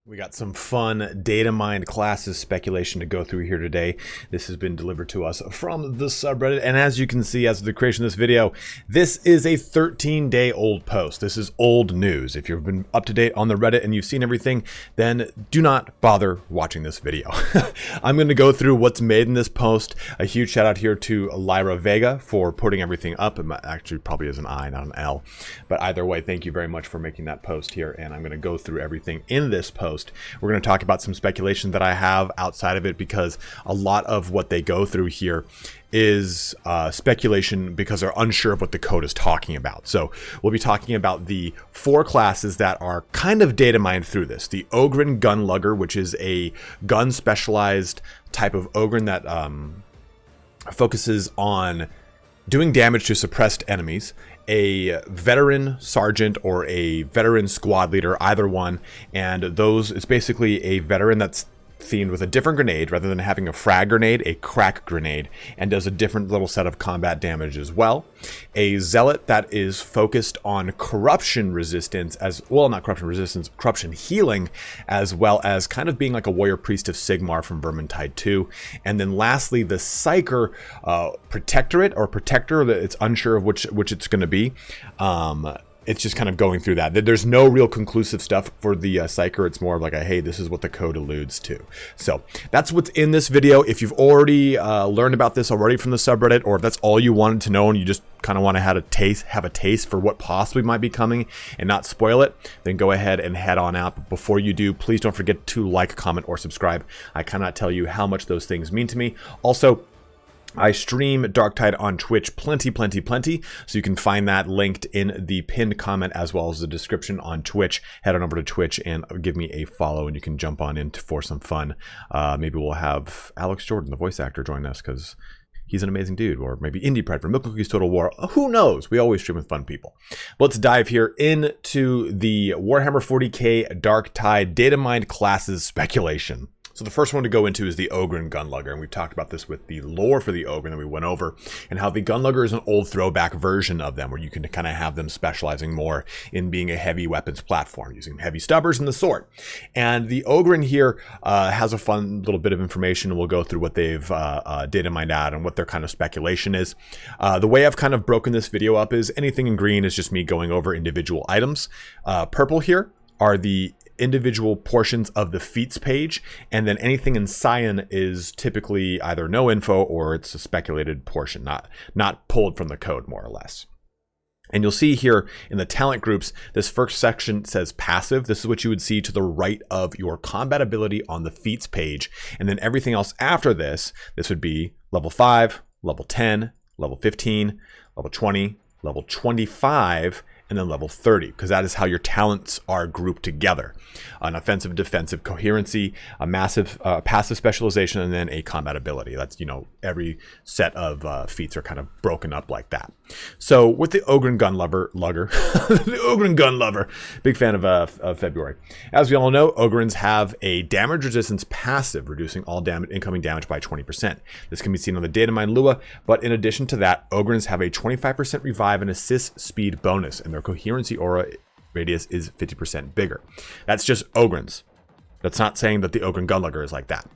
We got some fun Datamined classes speculation to go through here today. This has been delivered to us from the subreddit, and as you can see, as of the creation of this video, this is a 13-day-old post. This is old news. If you've been up to date on the Reddit and you've seen everything, then do not bother watching this video. I'm going to go through what's made in this post. A huge shout out here to EVGA for putting everything up. It actually probably is an I, not an L. But either way, thank you very much for making that post here, and I'm going to go through everything in this post. We're going to talk about some speculation that I have outside of it, because a lot of what they go through here is speculation because they're unsure of what the code is talking about. So we'll be talking about the 4 classes that are kind of data mined through this. The Ogryn Gun Lugger, which is a gun specialized type of Ogryn that focuses on doing damage to suppressed enemies. A veteran sergeant or a veteran squad leader, either one, and those, it's basically a veteran that's themed with a different grenade. Rather than having a frag grenade, a crack grenade, and does a different little set of combat damage as well. A zealot that is focused on corruption resistance, as well, not corruption resistance, corruption healing, as well as kind of being like a warrior priest of Sigmar from Vermintide 2. And then lastly, the Psyker Protectorate or Protector, it's unsure of which it's going to be. It's just kind of going through that. There's no real conclusive stuff for the Psyker. It's more of like a, hey, this is what the code alludes to. So that's what's in this video. If you've already learned about this already from the subreddit, or if that's all you wanted to know and you just kind of want to have a taste for what possibly might be coming and not spoil it, then go ahead and head on out. But before you do, please don't forget to like, comment, or subscribe. I cannot tell you how much those things mean to me. Also, I stream Darktide on Twitch plenty, so you can find that linked in the pinned comment as well as the description on Twitch. Head on over to Twitch and give me a follow, and you can jump on in for some fun. Maybe we'll have Alex Jordan, the voice actor, join us, because he's an amazing dude. Or maybe Indie Pred from Milk Cookies Total War. Who knows? We always stream with fun people. Let's dive here into the Warhammer 40k Darktide Datamined classes speculation. So the first one to go into is the Ogryn Gun Lugger, and we've talked about this with the lore for the Ogryn that we went over, and how the Gun Lugger is an old throwback version of them, where you can kind of have them specializing more in being a heavy weapons platform, using heavy stubbers and the sword. And the Ogryn here has a fun little bit of information. We'll go through what they've data mined out and what their kind of speculation is. The way I've kind of broken this video up is anything in green is just me going over individual items. Purple here are the individual portions of the feats page, and then anything in cyan is typically either no info or it's a speculated portion, not pulled from the code, more or less. And you'll see here in the talent groups, this first section says passive. This is what you would see to the right of your combat ability on the feats page. And then everything else after this would be level 5, level 10, level 15, level 20, level 25, and then level 30, because that is how your talents are grouped together. An offensive, defensive, coherency, a massive passive specialization, and then a combat ability. That's, you know, every set of feats are kind of broken up like that. So with the Ogryn Gun Lugger, the Ogryn Gun Lugger, big fan of February. As we all know, Ogryns have a damage resistance passive, reducing all incoming damage by 20%. This can be seen on the Datamined Lua, but in addition to that, Ogryns have a 25% revive and assist speed bonus, and their coherency aura radius is 50% bigger. That's just Ogryns. That's not saying that the Ogryn Gun Lugger is like that,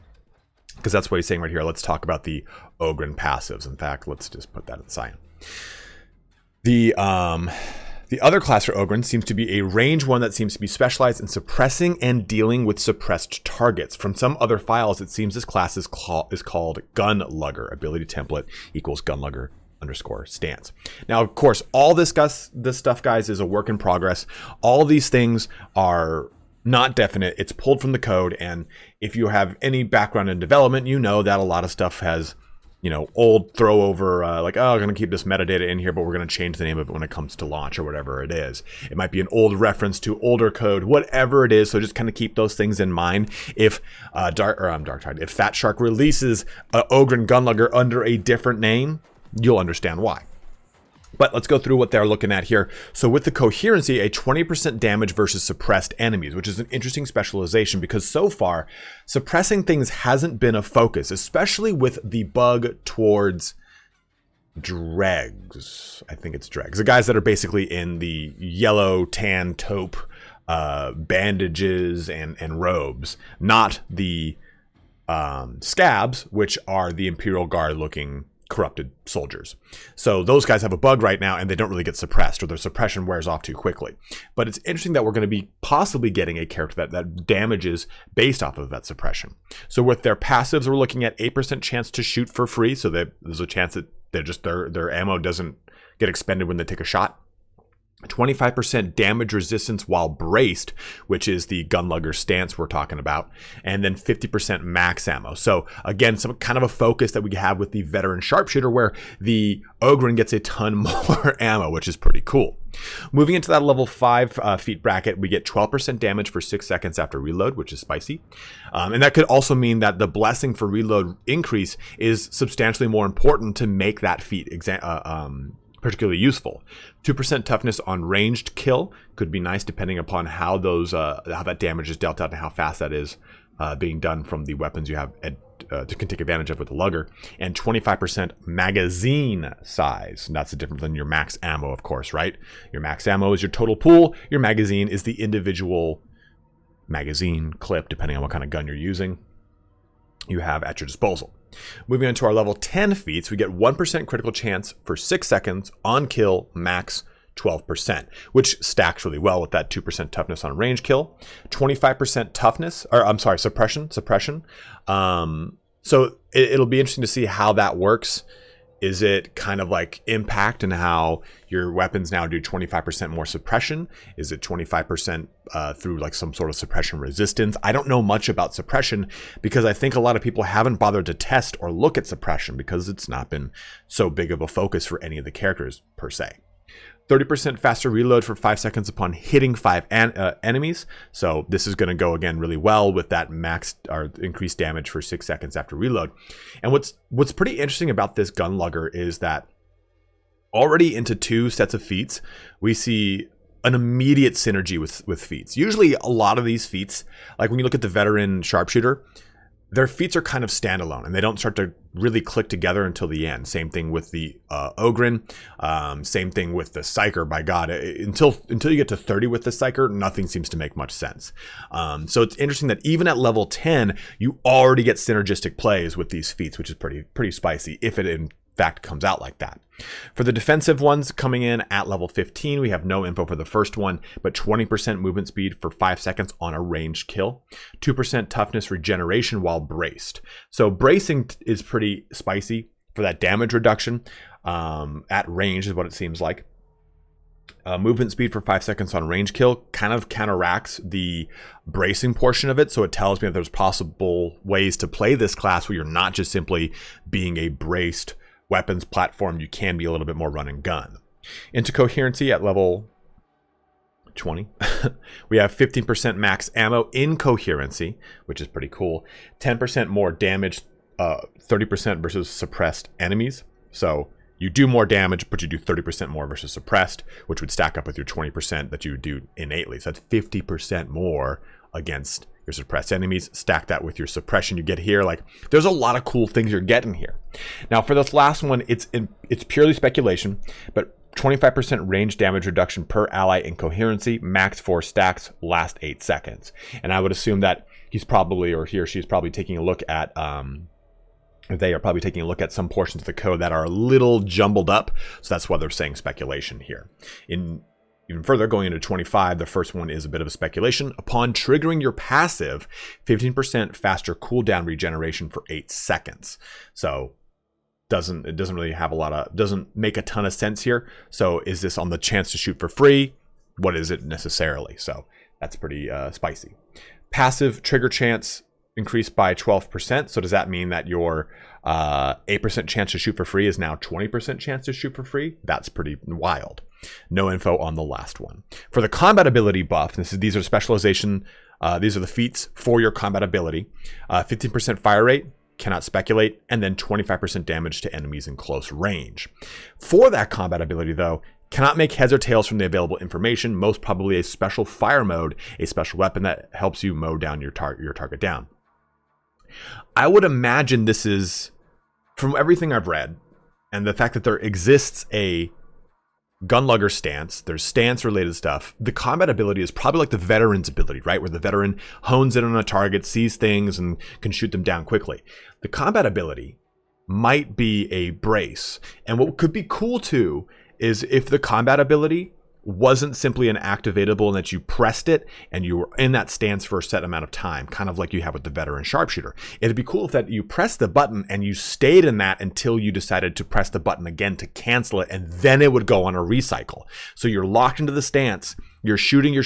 because that's what he's saying right here. Let's talk about the Ogryn passives. In fact, let's just put that in cyan. The other class for Ogryn seems to be a range one that seems to be specialized in suppressing and dealing with suppressed targets. From some other files, it seems this class is called Gun Lugger. Ability template equals Gun Lugger _ stance. Now, of course, all this stuff, guys, is a work in progress. All these things are not definite. It's pulled from the code, and if you have any background in development, you know that a lot of stuff has, you know, old throw over, like, oh, I'm going to keep this metadata in here, but we're going to change the name of it when it comes to launch or whatever it is. It might be an old reference to older code, whatever it is. So just kind of keep those things in mind. If Darktide, if FatShark releases Ogryn Gun Lugger under a different name, you'll understand why. But let's go through what they're looking at here. So with the coherency, a 20% damage versus suppressed enemies, which is an interesting specialization, because so far suppressing things hasn't been a focus, especially with the bug towards dregs. I think it's dregs, the guys that are basically in the yellow, tan, taupe bandages and robes, not the scabs, which are the Imperial Guard looking corrupted soldiers. So those guys have a bug right now and they don't really get suppressed, or their suppression wears off too quickly. But it's interesting that we're going to be possibly getting a character that damages based off of that suppression. So with their passives, we're looking at 8% chance to shoot for free. So there's a chance that their ammo doesn't get expended when they take a shot. 25% damage resistance while braced, which is the gun lugger stance we're talking about, and then 50% max ammo. So again, some kind of a focus that we have with the veteran sharpshooter, where the Ogryn gets a ton more ammo, which is pretty cool. Moving into that level 5 feat bracket, we get 12% damage for 6 seconds after reload, which is spicy. And that could also mean that the blessing for reload increase is substantially more important to make that feat particularly useful. 2% toughness on ranged kill could be nice, depending upon how that damage is dealt out and how fast that is being done from the weapons you have can take advantage of with the lugger. And 25% magazine size. And that's different than your max ammo, of course, right? Your max ammo is your total pool. Your magazine is the individual magazine clip, depending on what kind of gun you're using, you have at your disposal. Moving on to our level 10 feats, we get 1% critical chance for 6 seconds on kill, max 12%, which stacks really well with that 2% toughness on range kill, 25% toughness, or I'm sorry, suppression. So it'll be interesting to see how that works. Is it kind of like impact and how your weapons now do 25% more suppression? Is it 25% through like some sort of suppression resistance? I don't know much about suppression because I think a lot of people haven't bothered to test or look at suppression because it's not been so big of a focus for any of the characters per se. 30% faster reload for 5 seconds upon hitting 5 enemies. So this is going to go again really well with that max or increased damage for 6 seconds after reload. And what's pretty interesting about this gun lugger is that already into 2 sets of feats, we see an immediate synergy with feats. Usually a lot of these feats, like when you look at the veteran sharpshooter, their feats are kind of standalone and they don't start to really click together until the end. Same thing with the Ogryn. Same thing with the Psyker. By God, until you get to 30 with the Psyker, nothing seems to make much sense. So it's interesting that even at level 10, you already get synergistic plays with these feats, which is pretty spicy if it in fact comes out like that. For the defensive ones coming in at level 15, we have no info for the first one, but 20% movement speed for 5 seconds on a ranged kill, 2% toughness regeneration while braced. So bracing is pretty spicy for that damage reduction at range is what it seems like. Movement speed for 5 seconds on range kill kind of counteracts the bracing portion of it, so it tells me that there's possible ways to play this class where you're not just simply being a braced weapons platform, you can be a little bit more run and gun. Into coherency at level 20, we have 15% max ammo in coherency, which is pretty cool. 10% more damage, 30% versus suppressed enemies. So you do more damage, but you do 30% more versus suppressed, which would stack up with your 20% that you would do innately. So that's 50% more against your suppressed enemies. Stack that with your suppression you get here. Like, there's a lot of cool things you're getting here. Now for this last one, it's purely speculation, but 25% range damage reduction per ally in coherency, max 4 stacks, last 8 seconds. And I would assume that he's probably, or he or she is probably taking a look at they are probably taking a look at some portions of the code that are a little jumbled up. So that's why they're saying speculation here. Even further, going into 25, the first one is a bit of a speculation. Upon triggering your passive, 15% faster cooldown regeneration for 8 seconds. So it doesn't really have doesn't make a ton of sense here. So is this on the chance to shoot for free? What is it necessarily? So that's pretty spicy. Passive trigger chance increased by 12%. So does that mean that your 8% chance to shoot for free is now 20% chance to shoot for free? That's pretty wild. No info on the last one. For the combat ability buff, these are specialization. These are the feats for your combat ability. 15% fire rate, cannot speculate, and then 25% damage to enemies in close range. For that combat ability, though, cannot make heads or tails from the available information. Most probably a special fire mode, a special weapon that helps you mow down your target down. I would imagine this is, from everything I've read, and the fact that there exists a Gun Lugger stance, there's stance related stuff. The combat ability is probably like the veteran's ability, right? Where the veteran hones in on a target, sees things, and can shoot them down quickly. The combat ability might be a brace. And what could be cool too is if the combat ability wasn't simply an activatable and that you pressed it and you were in that stance for a set amount of time, kind of like you have with the veteran sharpshooter. It'd be cool if that you pressed the button and you stayed in that until you decided to press the button again to cancel it, and then it would go on a recycle. So you're locked into the stance, you're shooting, you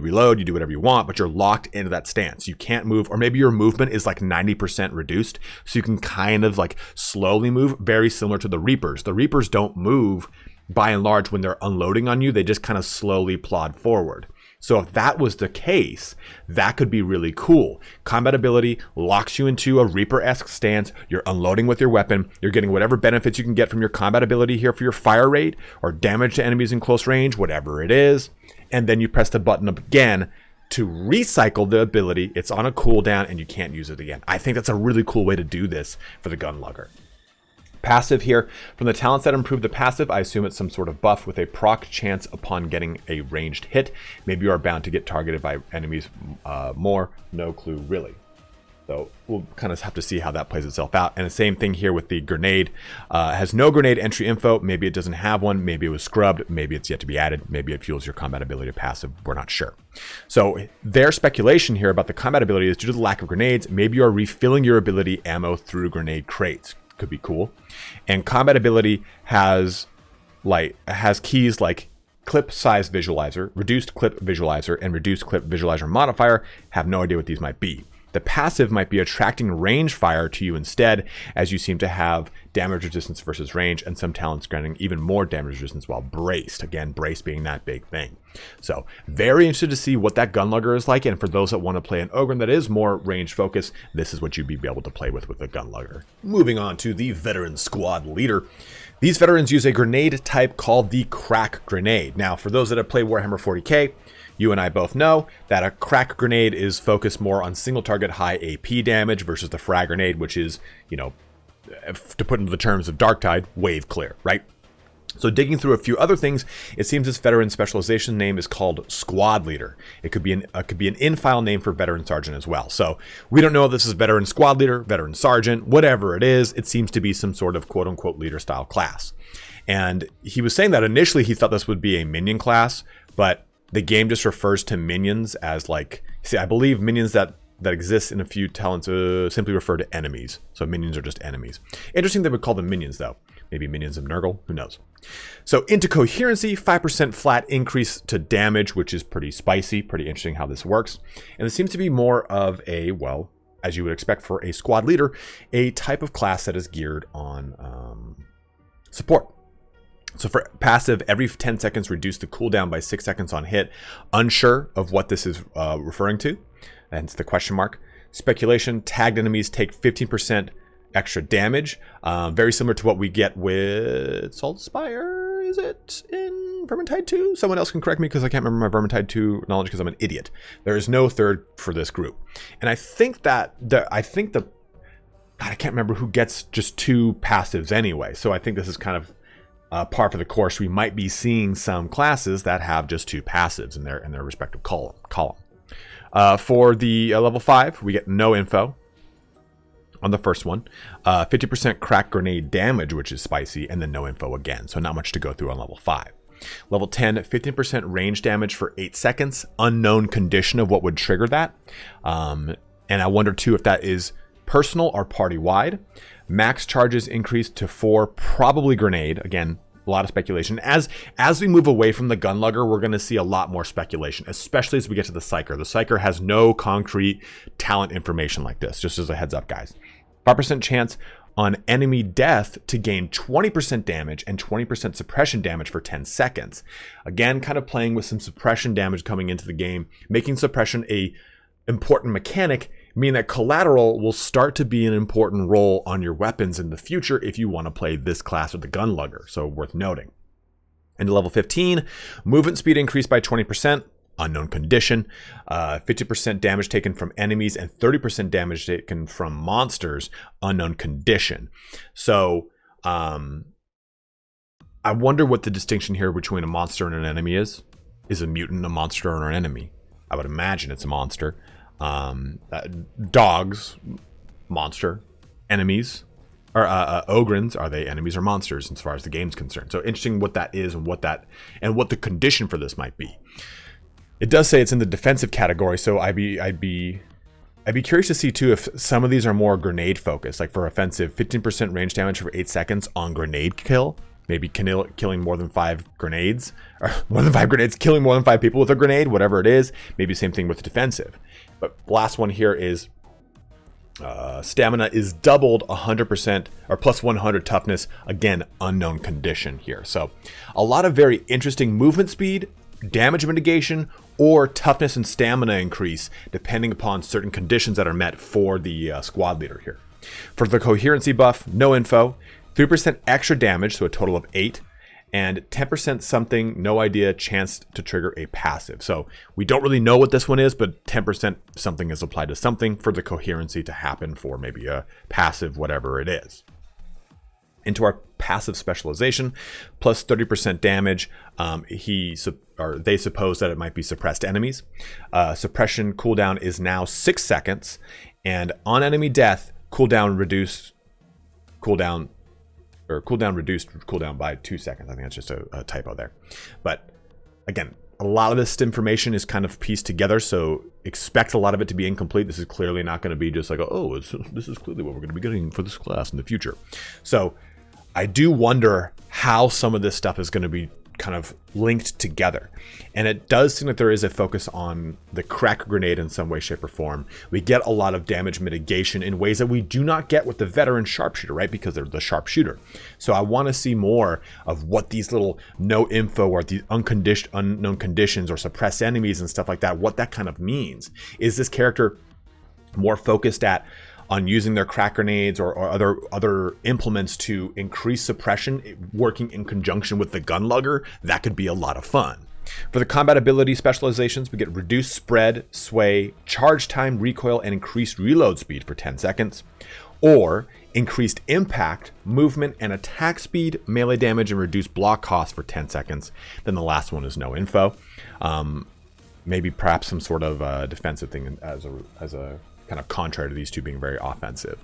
reload, you do whatever you want, but you're locked into that stance. You can't move, or maybe your movement is like 90% reduced, so you can kind of like slowly move, very similar to the Reapers. The Reapers don't move by and large when they're unloading on you, they just kind of slowly plod forward. So if that was the case, that could be really cool. Combat ability locks you into a Reaper-esque stance, you're unloading with your weapon, you're getting whatever benefits you can get from your combat ability here for your fire rate or damage to enemies in close range, whatever it is, and then you press the button up again to recycle the ability. It's on a cooldown and you can't use it again. I think that's a really cool way to do this for the Gun Lugger. Passive here. From the talents that improve the passive, I assume it's some sort of buff with a proc chance upon getting a ranged hit. Maybe you are bound to get targeted by enemies more. No clue, really. So we'll kind of have to see how that plays itself out. And the same thing here with the grenade. Has no grenade entry info. Maybe it doesn't have one. Maybe it was scrubbed. Maybe it's yet to be added. Maybe it fuels your combat ability passive. We're not sure. So their speculation here about the combat ability is due to the lack of grenades. Maybe you are refilling your ability ammo through grenade crates. Could be cool. And combat ability has keys like clip size visualizer, reduced clip visualizer, and reduced clip visualizer modifier. Have no idea what these might be. The passive might be attracting range fire to you instead, as you seem to have damage resistance versus range, and some talents granting even more damage resistance while braced. Again, brace being that big thing. So very interested to see what that Gun Lugger is like, and for those that want to play an Ogryn that is more range focused, this is what you'd be able to play with a Gun Lugger. Moving on to the veteran squad leader. These veterans use a grenade type called the crack grenade. Now, for those that have played Warhammer 40k, you and I both know that a crack grenade is focused more on single target high AP damage versus the frag grenade, which is, you know, to put into the terms of Darktide, wave clear, right? So digging through a few other things, it seems this veteran specialization name is called Squad Leader. It could be an in-file name for Veteran Sergeant as well. So we don't know if this is Veteran Squad Leader, Veteran Sergeant, whatever it is. It seems to be some sort of quote-unquote leader style class. And he was saying that initially he thought this would be a minion class, but the game just refers to minions as like, see, I believe minions that exist in a few talents simply refer to enemies. So minions are just enemies. Interesting they would call them minions though. Maybe minions of Nurgle, who knows. So into coherency, 5% flat increase to damage, which is pretty spicy, pretty interesting how this works. And it seems to be more of a, well, as you would expect for a squad leader, a type of class that is geared on support. So for passive, every 10 seconds, reduce the cooldown by 6 seconds on hit. Unsure of what this is referring to, hence the question mark. Speculation, tagged enemies take 15% extra damage. Very similar to what we get with Saltspire, is it in Vermintide 2? Someone else can correct me because I can't remember my Vermintide 2 knowledge because I'm an idiot. There is no third for this group. And I think that, I can't remember who gets just 2 passives anyway. So I think this is kind of par for the course. We might be seeing some classes that have just 2 passives in their respective column. For the level 5, we get no info on the first one. 50% crack grenade damage, which is spicy, and then no info again. So not much to go through on level 5. Level 10, 15% range damage for 8 seconds. Unknown condition of what would trigger that. And I wonder too if that is personal or party-wide. Max charges increased to 4, probably grenade. Again, a lot of speculation. As we move away from the Gun Lugger, we're going to see a lot more speculation, especially as we get to the Psyker. The Psyker has no concrete talent information like this, just as a heads up, guys. 5% chance on enemy death to gain 20% damage and 20% suppression damage for 10 seconds. Again, kind of playing with some suppression damage coming into the game, making suppression a important mechanic, meaning that collateral will start to be an important role on your weapons in the future if you want to play this class with the Gun Lugger, so worth noting. Into level 15, movement speed increased by 20%, unknown condition, 50% damage taken from enemies and 30% damage taken from monsters, unknown condition. So I wonder what the distinction here between a monster and an enemy is. Is a mutant a monster or an enemy? I would imagine it's a monster. Dogs, monster. Enemies, or Ogryns, are they enemies or monsters as far as the game's concerned? So interesting what that is and what the condition for this might be. It does say it's in the defensive category, so I'd be curious to see too if some of these are more grenade focused, like for offensive, 15% range damage for 8 seconds on grenade kill. Maybe killing more than 5 grenades, or more than 5 grenades, killing more than 5 people with a grenade, whatever it is. Maybe same thing with the defensive. But last one here is stamina is doubled 100% or plus 100 toughness. Again, unknown condition here. So a lot of very interesting movement speed, damage mitigation, or toughness and stamina increase depending upon certain conditions that are met for the squad leader here. For the coherency buff, no info. 3% extra damage, so a total of 8, and 10% something, no idea, chance to trigger a passive. So we don't really know what this one is, but 10% something is applied to something for the coherency to happen for maybe a passive, whatever it is. Into our passive specialization, plus 30% damage. They suppose that it might be suppressed enemies. Suppression cooldown is now 6 seconds, and on enemy death, cooldown reduced by 2 seconds. I think that's just a typo there. But again, a lot of this information is kind of pieced together, so expect a lot of it to be incomplete. This is clearly not going to be just like, oh, this is clearly what we're going to be getting for this class in the future. So I do wonder how some of this stuff is going to be kind of linked together. And it does seem that there is a focus on the crack grenade in some way, shape, or form. We get a lot of damage mitigation in ways that we do not get with the veteran sharpshooter, right? Because they're the sharpshooter. So I want to see more of what these little no info or these unknown conditions or suppressed enemies and stuff like that, what that kind of means. Is this character more focused on using their crack grenades or other implements to increase suppression, working in conjunction with the gun lugger? That could be a lot of fun. For the combat ability specializations, we get reduced spread, sway, charge time, recoil, and increased reload speed for 10 seconds. Or increased impact, movement, and attack speed, melee damage, and reduced block cost for 10 seconds. Then the last one is no info. Maybe perhaps some sort of defensive thing as a kind of contrary to these two being very offensive.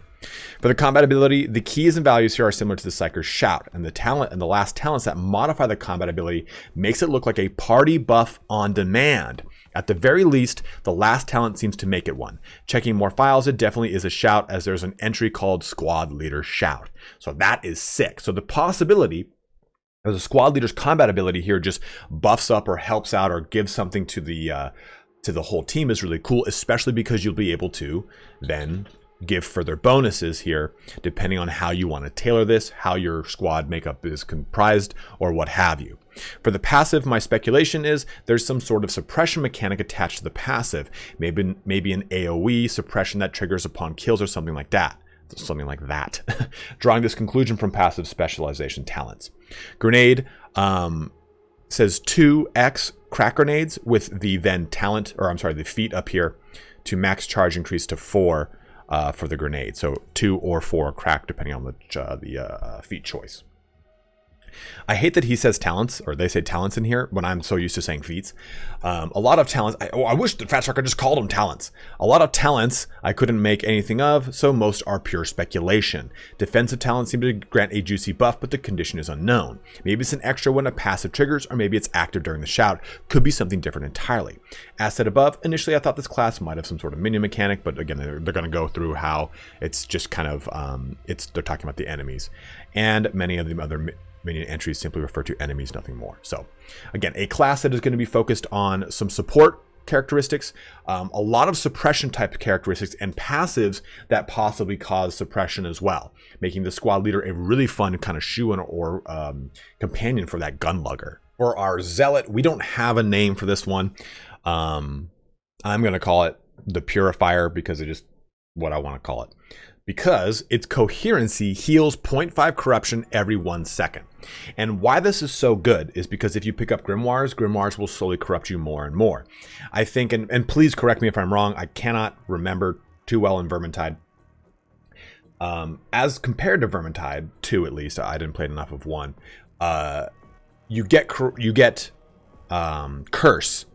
For the combat ability, the keys and values here are similar to the Psyker's Shout, and the last talents that modify the combat ability makes it look like a party buff on demand. At the very least, the last talent seems to make it one. Checking more files, it definitely is a shout, as there's an entry called Squad Leader Shout. So that is sick. So the possibility as a squad leader's combat ability here just buffs up or helps out or gives something to the whole team is really cool, especially because you'll be able to then give further bonuses here, depending on how you want to tailor this, how your squad makeup is comprised, or what have you. For the passive, my speculation is there's some sort of suppression mechanic attached to the passive, maybe an AoE suppression that triggers upon kills or something like that. Drawing this conclusion from passive specialization talents. Grenade says 2x crack grenades with the the feat up here to max charge increase to 4 for the grenade. So 2 or 4 crack depending on the feat choice. I hate that he says talents, or they say talents in here, when I'm so used to saying feats. A lot of talents, I wish the FatShark had just called them talents. A lot of talents I couldn't make anything of, so most are pure speculation. Defensive talents seem to grant a juicy buff, but the condition is unknown. Maybe it's an extra when a passive triggers, or maybe it's active during the shout. Could be something different entirely. As said above, initially I thought this class might have some sort of minion mechanic, but again, they're going to go through how it's just kind of, they're talking about the enemies. And many of the other minion entries simply refer to enemies, nothing more. So again, a class that is going to be focused on some support characteristics, a lot of suppression type characteristics, and passives that possibly cause suppression as well, making the squad leader a really fun kind of shoe-in or companion for that gun lugger. For our Zealot, we don't have a name for this one. I'm going to call it the Purifier because it's just what I want to call it. Because its coherency heals 0.5 corruption every 1 second. And why this is so good is because if you pick up grimoires will slowly corrupt you more and more. I think, and please correct me if I'm wrong, I cannot remember too well in Vermintide. As compared to Vermintide 2 at least, I didn't play enough of 1, you get curse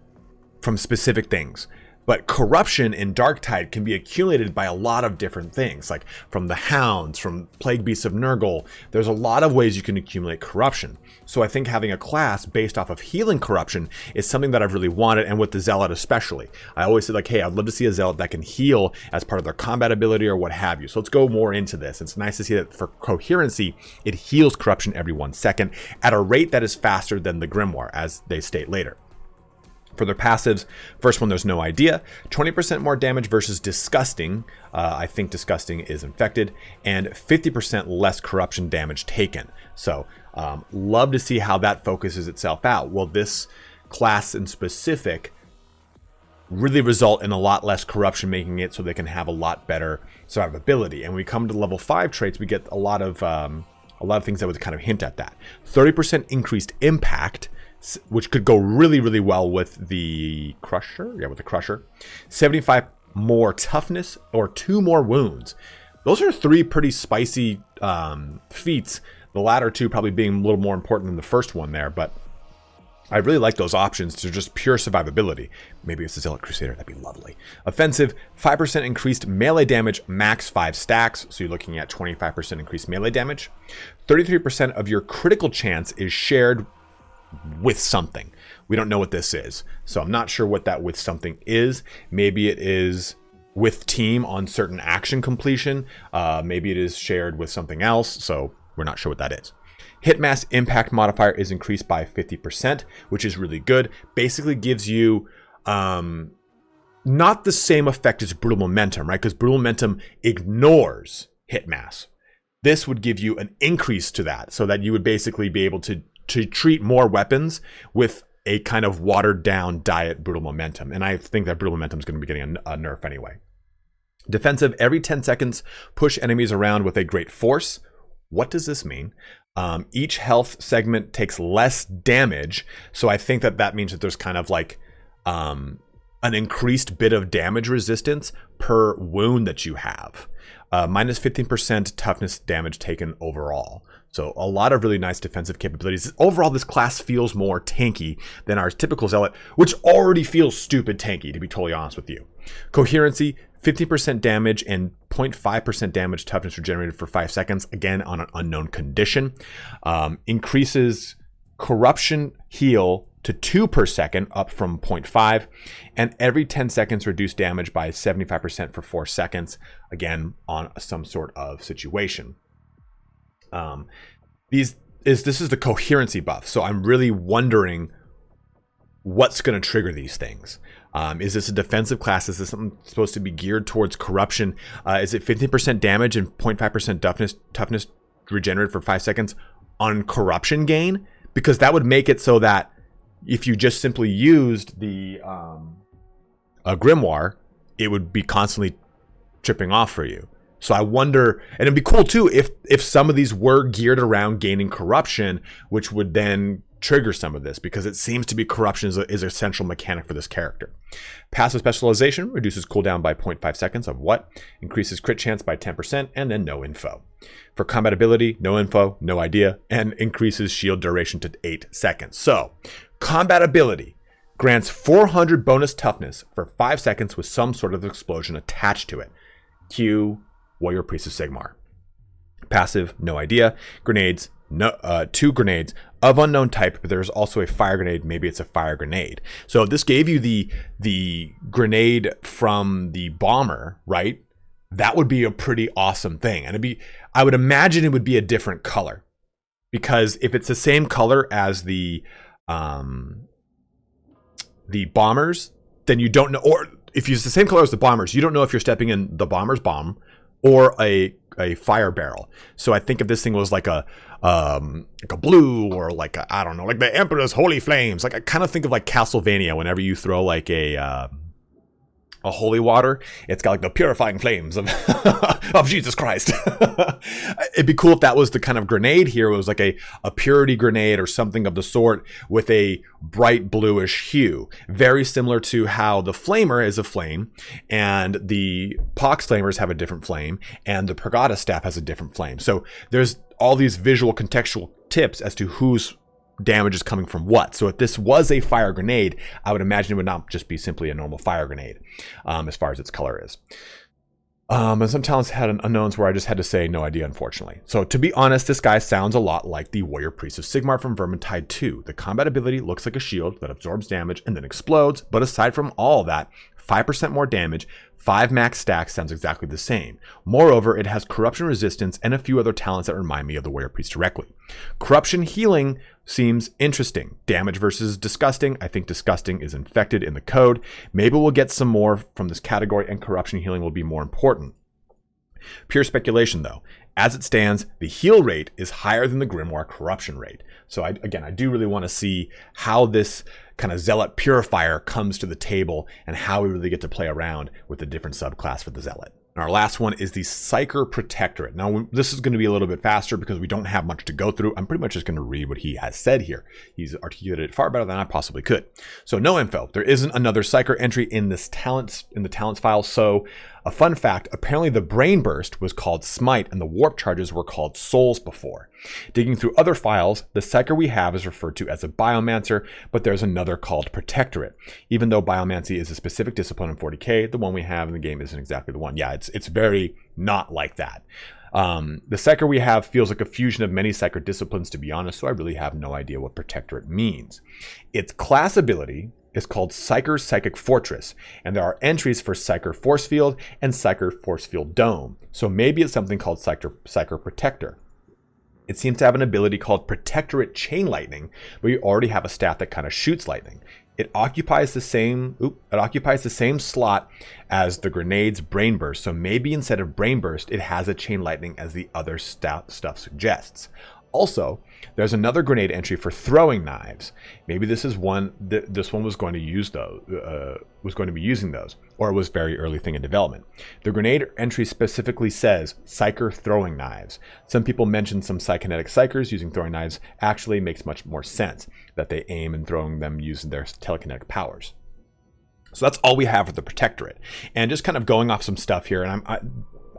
from specific things. But corruption in Darktide can be accumulated by a lot of different things, like from the Hounds, from Plague Beasts of Nurgle. There's a lot of ways you can accumulate corruption. So I think having a class based off of healing corruption is something that I've really wanted, and with the Zealot especially. I always said, like, hey, I'd love to see a Zealot that can heal as part of their combat ability or what have you. So let's go more into this. It's nice to see that for coherency, it heals corruption every 1 second at a rate that is faster than the Grimoire, as they state later. For their passives, first one, there's no idea. 20% more damage versus Disgusting. I think Disgusting is infected. And 50% less corruption damage taken. So, love to see how that focuses itself out. Will this class in specific really result in a lot less corruption, making it so they can have a lot better survivability? And when we come to level 5 traits, we get a lot of things that would kind of hint at that. 30% increased impact, which could go really, really well with the Crusher. Yeah, with the Crusher. 75 more toughness or 2 more wounds. Those are 3 pretty spicy feats. The latter 2 probably being a little more important than the first one there, but I really like those options to just pure survivability. Maybe it's the Zealot Crusader, that'd be lovely. Offensive, 5% increased melee damage, max 5 stacks. So you're looking at 25% increased melee damage. 33% of your critical chance is shared with something. We don't know what this is, so I'm not sure what that with something is. Maybe it is with team on certain action completion. Maybe it is shared with something else, so we're not sure what that is. Hit mass impact modifier is increased by 50%, which is really good. Basically gives you not the same effect as brutal momentum, right? Because brutal momentum ignores hit mass. This would give you an increase to that, so that you would basically be able to treat more weapons with a kind of watered down diet brutal momentum. And I think that brutal momentum is going to be getting a nerf anyway. Defensive, every 10 seconds, push enemies around with a great force. What does this mean? Each health segment takes less damage. So I think that means that there's kind of like an increased bit of damage resistance per wound that you have. Minus 15% toughness damage taken overall. So a lot of really nice defensive capabilities. Overall, this class feels more tanky than our typical Zealot, which already feels stupid tanky, to be totally honest with you. Coherency, 50% damage and 0.5% damage toughness regenerated for 5 seconds, again on an unknown condition. Increases corruption heal to 2 per second, up from 0.5, and every 10 seconds reduce damage by 75% for 4 seconds, again on some sort of situation. This is the coherency buff, so I'm really wondering what's going to trigger these things. Is this a defensive class? Is this something supposed to be geared towards corruption? Is it 50% damage and 0.5% toughness regenerated for 5 seconds on corruption gain? Because that would make it so that if you just simply used the a Grimoire, it would be constantly tripping off for you. So I wonder, and it'd be cool too if some of these were geared around gaining corruption, which would then trigger some of this, because it seems to be corruption is an essential mechanic for this character. Passive specialization reduces cooldown by 0.5 seconds of what? Increases crit chance by 10%, and then no info. For combat ability, no info, no idea, and increases shield duration to 8 seconds. So, combat ability grants 400 bonus toughness for 5 seconds with some sort of explosion attached to it. Q Warrior Priest of Sigmar. Passive, no idea. Grenades, 2 grenades of unknown type, but there's also a fire grenade. Maybe it's a fire grenade. So if this gave you the grenade from the bomber, right? That would be a pretty awesome thing. And I would imagine it would be a different color, because if it's the same color as the bombers, then you don't know, or if it's the same color as the bombers, you don't know if you're stepping in the bomber's bomb or a fire barrel. So I think if this thing was like a blue, or like I don't know, like the Emperor's Holy Flames, like I kind of think of like Castlevania whenever you throw like a holy water, it's got like the purifying flames of of Jesus Christ. It'd be cool if that was the kind of grenade here. It was like a purity grenade or something of the sort with a bright bluish hue. Very similar to how the flamer is a flame, and the pox flamers have a different flame, and the Pagada staff has a different flame. So there's all these visual contextual tips as to whose damage is coming from what. So if this was a fire grenade, I would imagine it would not just be simply a normal fire grenade, as far as its color is. And some talents had unknowns where I just had to say no idea, unfortunately. So to be honest, this guy sounds a lot like the Warrior Priest of Sigmar from Vermintide 2. The combat ability looks like a shield that absorbs damage and then explodes, but aside from all that, 5% more damage, 5 max stacks sounds exactly the same. Moreover, it has corruption resistance and a few other talents that remind me of the Warrior Priest directly. Corruption healing seems interesting. Damage versus disgusting. I think disgusting is infected in the code. Maybe we'll get some more from this category and corruption healing will be more important. Pure speculation though. As it stands, the heal rate is higher than the Grimoire corruption rate. So I do really want to see how this kind of Zealot Purifier comes to the table and how we really get to play around with the different subclass for the Zealot. And our last one is the Psyker Protector. Now, this is going to be a little bit faster because we don't have much to go through. I'm pretty much just going to read what he has said here. He's articulated it far better than I possibly could. So no info. There isn't another Psyker entry in the talents file. So a fun fact, apparently the Brain Burst was called Smite and the Warp Charges were called Souls before. Digging through other files, the Psyker we have is referred to as a Biomancer, but there's another called Protectorate. Even though Biomancy is a specific discipline in 40k, the one we have in the game isn't exactly the one. Yeah, it's very not like that. The Psyker we have feels like a fusion of many Psyker disciplines, to be honest, so I really have no idea what Protectorate means. Its class ability is called Psyker Psychic Fortress, and there are entries for Psyker Force Field and Psyker Force Field Dome, so maybe it's something called Psyker Protector. It seems to have an ability called Protectorate Chain Lightning, but you already have a stat that kind of shoots lightning. It occupies the same slot as the grenade's Brain Burst, so maybe instead of Brain Burst, it has a Chain Lightning as the other stuff suggests. Also, there's another grenade entry for throwing knives. Maybe this is one this one was going to use those, was going to be using those, or it was very early thing in development. The grenade entry specifically says Psyker throwing knives. Some people mention some psychonetic Psykers using throwing knives. Actually makes much more sense that they aim and throwing them using their telekinetic powers. So that's all we have for the Protectorate. And just kind of going off some stuff here, and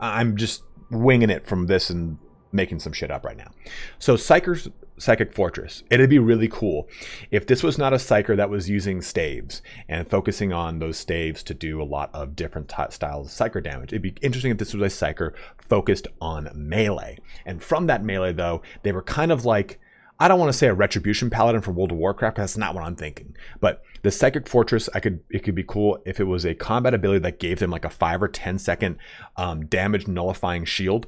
I'm just winging it from this and making some shit up right now. So Psyker's Psychic Fortress. It'd be really cool if this was not a Psyker that was using staves and focusing on those staves to do a lot of different styles of Psyker damage. It'd be interesting if this was a Psyker focused on melee. And from that melee though, they were kind of like, I don't want to say a Retribution Paladin from World of Warcraft, that's not what I'm thinking. But the Psychic Fortress, it could be cool if it was a combat ability that gave them like a 5 or 10 second damage nullifying shield.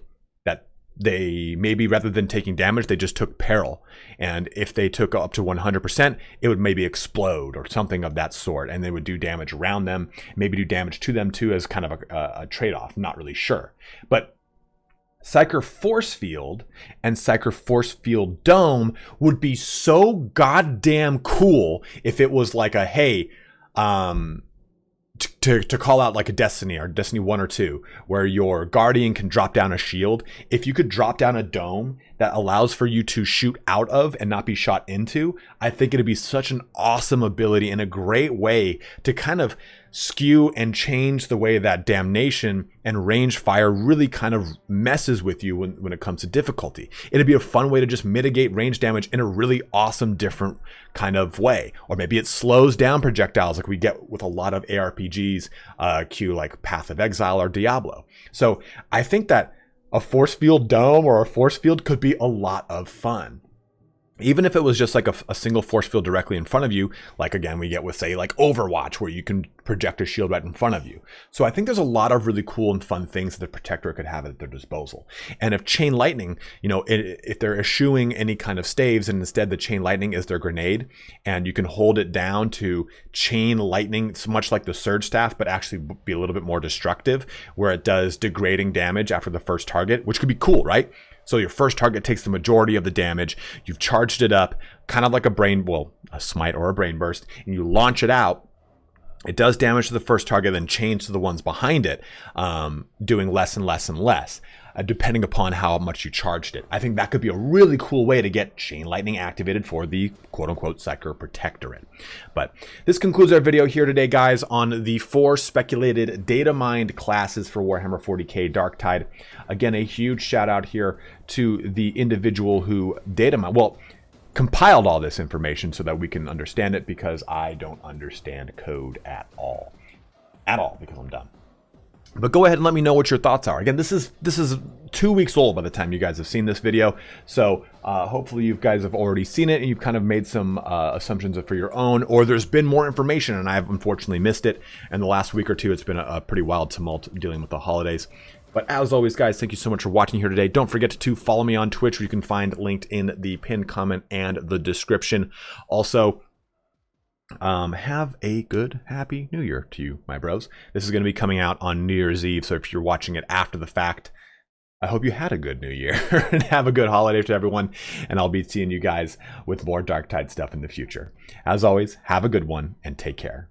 They maybe rather than taking damage, they just took peril. And if they took up to 100%, it would maybe explode or something of that sort. And they would do damage around them, maybe do damage to them too as kind of a trade-off. Not really sure. But Psyker Force Field and Psyker Force Field Dome would be so goddamn cool if it was like a, hey, to call out like a Destiny or Destiny 1 or 2, where your Guardian can drop down a shield. If you could drop down a dome that allows for you to shoot out of and not be shot into, I think it'd be such an awesome ability and a great way to kind of skew and change the way that damnation and range fire really kind of messes with you when it comes to difficulty. It'd be a fun way to just mitigate range damage in a really awesome different kind of way. Or maybe it slows down projectiles like we get with a lot of ARPGs, like Path of Exile or Diablo. So I think that a force field dome or a force field could be a lot of fun. Even if it was just like a single force field directly in front of you, like again, we get with say like Overwatch, where you can project a shield right in front of you. So I think there's a lot of really cool and fun things that the Protector could have at their disposal. And if Chain Lightning, if they're eschewing any kind of staves and instead the Chain Lightning is their grenade, and you can hold it down to Chain Lightning, it's much like the Surge Staff, but actually be a little bit more destructive, where it does degrading damage after the first target, which could be cool, right? So your first target takes the majority of the damage. You've charged it up, kind of like a smite or a brain burst, and you launch it out. It does damage to the first target, then change to the ones behind it, doing less and less and less. depending upon how much you charged it. I think that could be a really cool way to get Chain Lightning activated for the quote-unquote Psyker Protectorate. But this concludes our video here today, guys, on the 4 speculated Datamined classes for Warhammer 40k Darktide. Again, a huge shout out here to the individual who compiled all this information so that we can understand it, because I don't understand code at all. Because I'm dumb. But go ahead and let me know what your thoughts are. Again, this is 2 weeks old by the time you guys have seen this video. So hopefully you guys have already seen it and you've kind of made some assumptions for your own, or there's been more information and I've unfortunately missed it. And the last week or two, it's been a pretty wild tumult dealing with the holidays. But as always, guys, thank you so much for watching here today. Don't forget to follow me on Twitch, where you can find linked in the pinned comment and the description. Also, have a good, happy New Year to you, my bros. This is going to be coming out on New Year's Eve, so if you're watching it after the fact, I hope you had a good New Year and have a good holiday to everyone, and I'll be seeing you guys with more Darktide stuff in the future. As always, have a good one and take care.